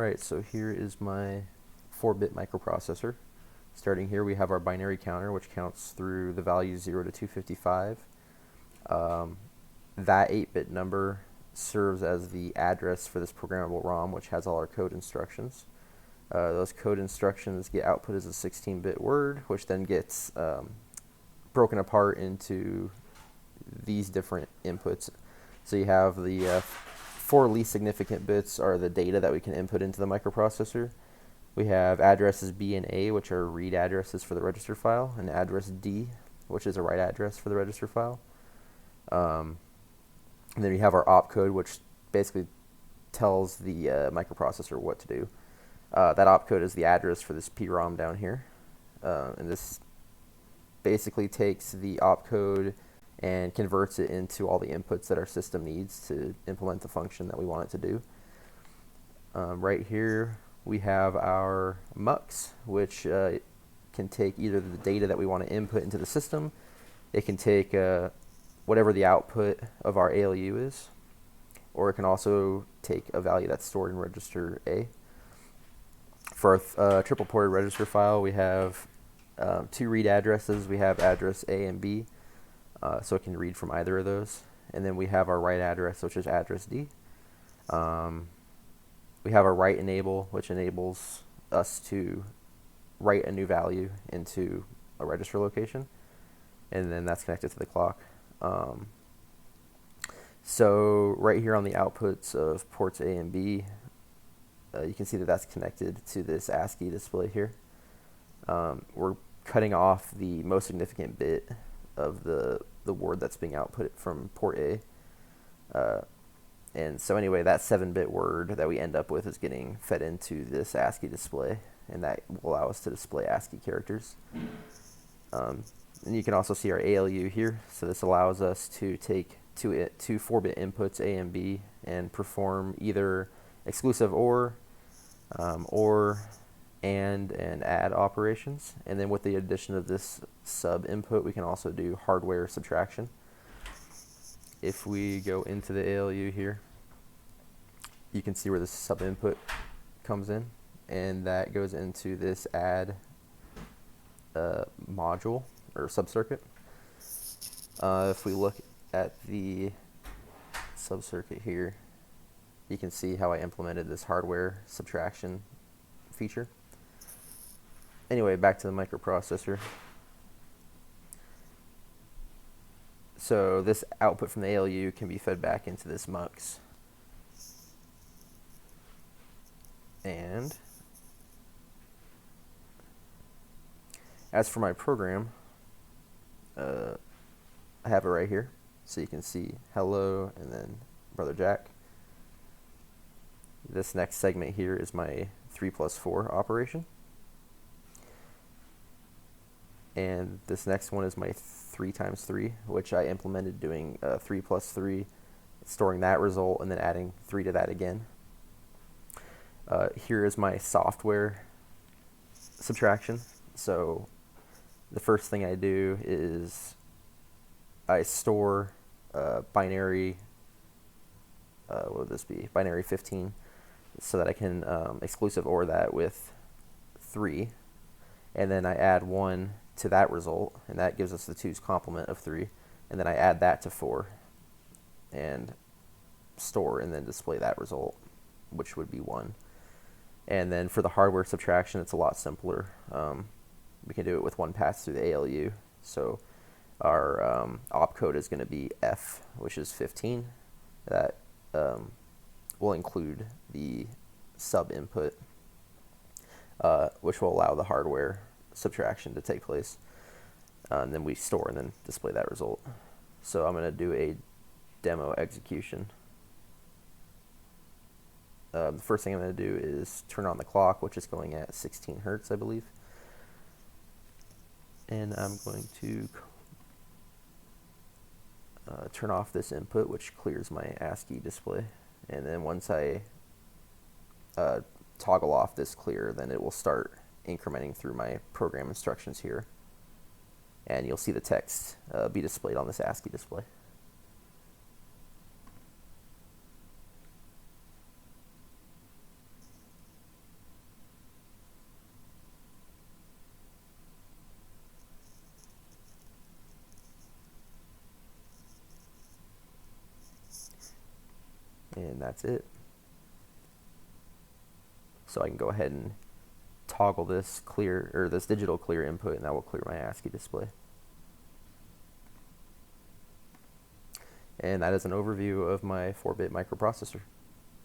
Alright, so here is my 4-bit microprocessor. Starting here, we have our binary counter, which counts through the values 0 to 255. That 8-bit number serves as the address for this programmable ROM, which has all our code instructions. Those code instructions get output as a 16-bit word, which then gets broken apart into these different inputs. So you have the 4 least significant bits are the data that we can input into the microprocessor. We have addresses B and A, which are read addresses for the register file, and address D, which is a write address for the register file. And then we have our opcode, which basically tells the microprocessor what to do. That opcode is the address for this PROM down here. And this basically takes the opcode and converts it into all the inputs that our system needs to implement the function that we want it to do. Right here we have our MUX, which can take either the data that we want to input into the system. It can take whatever the output of our ALU is, or it can also take a value that's stored in register A. For our triple ported register file, we have 2 read addresses. We have address A and B, so it can read from either of those. And then we have our write address, which is address D. We have our write enable, which enables us to write a new value into a register location, and then that's connected to the clock. So right here on the outputs of ports A and B, you can see that that's connected to this ASCII display here. We're cutting off the most significant bit of the word that's being output from port A. And so anyway, that 7-bit word that we end up with is getting fed into this ASCII display, and that will allow us to display ASCII characters. And you can also see our ALU here. So this allows us to take two 4-bit inputs, A and B, and perform either exclusive OR, and add operations. And then with the addition of this sub input, we can also do hardware subtraction. If we go into the ALU here, you can see where the sub input comes in, and that goes into this add module or subcircuit. If we look at the subcircuit here, you can see how I implemented this hardware subtraction feature. Anyway, back to the microprocessor. So this output from the ALU can be fed back into this MUX. And as for my program, I have it right here. So you can see hello and then Brother Jack. This next segment here is my 3 plus 4 operation. And this next one is my 3 times 3, which I implemented doing 3 plus 3, storing that result and then adding 3 to that again. Here is my software subtraction. So the first thing I do is I store binary, what would this be? Binary 15, so that I can exclusive OR that with 3. And then I add 1 to that result, and that gives us the 2's complement of 3. And then I add that to 4 and store and then display that result, which would be 1. And then for the hardware subtraction, it's a lot simpler. We can do it with 1 pass through the ALU. So our opcode is going to be F, which is 15. That will include the sub input, which will allow the hardware subtraction to take place. And then we store and then display that result. So I'm going to do a demo execution. The first thing I'm going to do is turn on the clock, which is going at 16 Hertz, I believe. And I'm going to turn off this input, which clears my ASCII display. And then once I toggle off this clear, then it will start incrementing through my program instructions here. And you'll see the text be displayed on this ASCII display. And that's it. So I can go ahead and toggle this clear, or this digital clear input, and that will clear my ASCII display. And that is an overview of my 4-bit microprocessor.